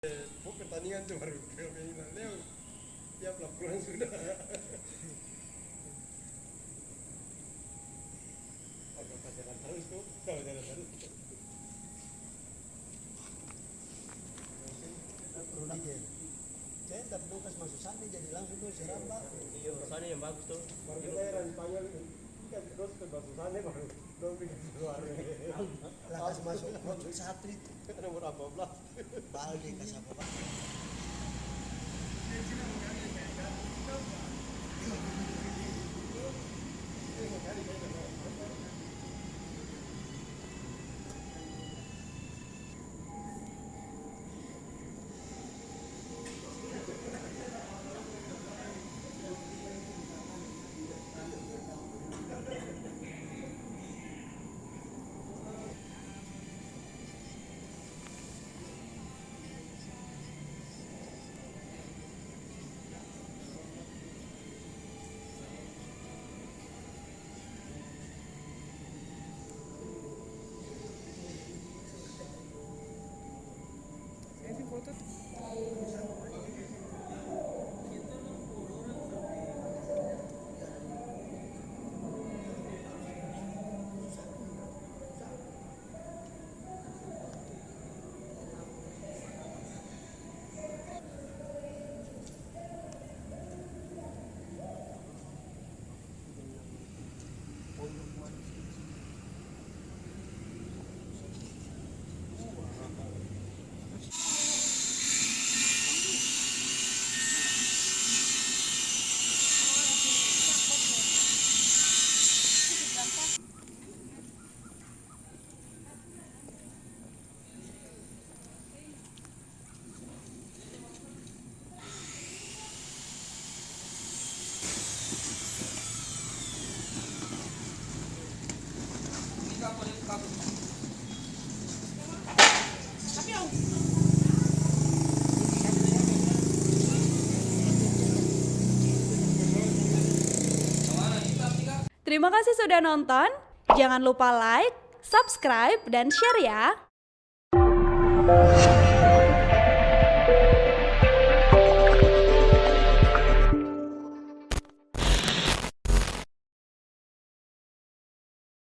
Pertandingan tuh baru kriminalnya tiap laporan sudah. Apakah jalan terus tuh? Kalau jalan terus produk ya. Saya tak bekas masuk sana jadi langsung tuh seramba. Iya, sana yang bagus tuh. baru kita yang Spanyol kan terus ke masuk sana baru dong bikin keluar. Lakas masuk satri Nomor apa belas? balik ke siapa pak? Terima kasih sudah nonton. Jangan lupa like, subscribe, dan share ya.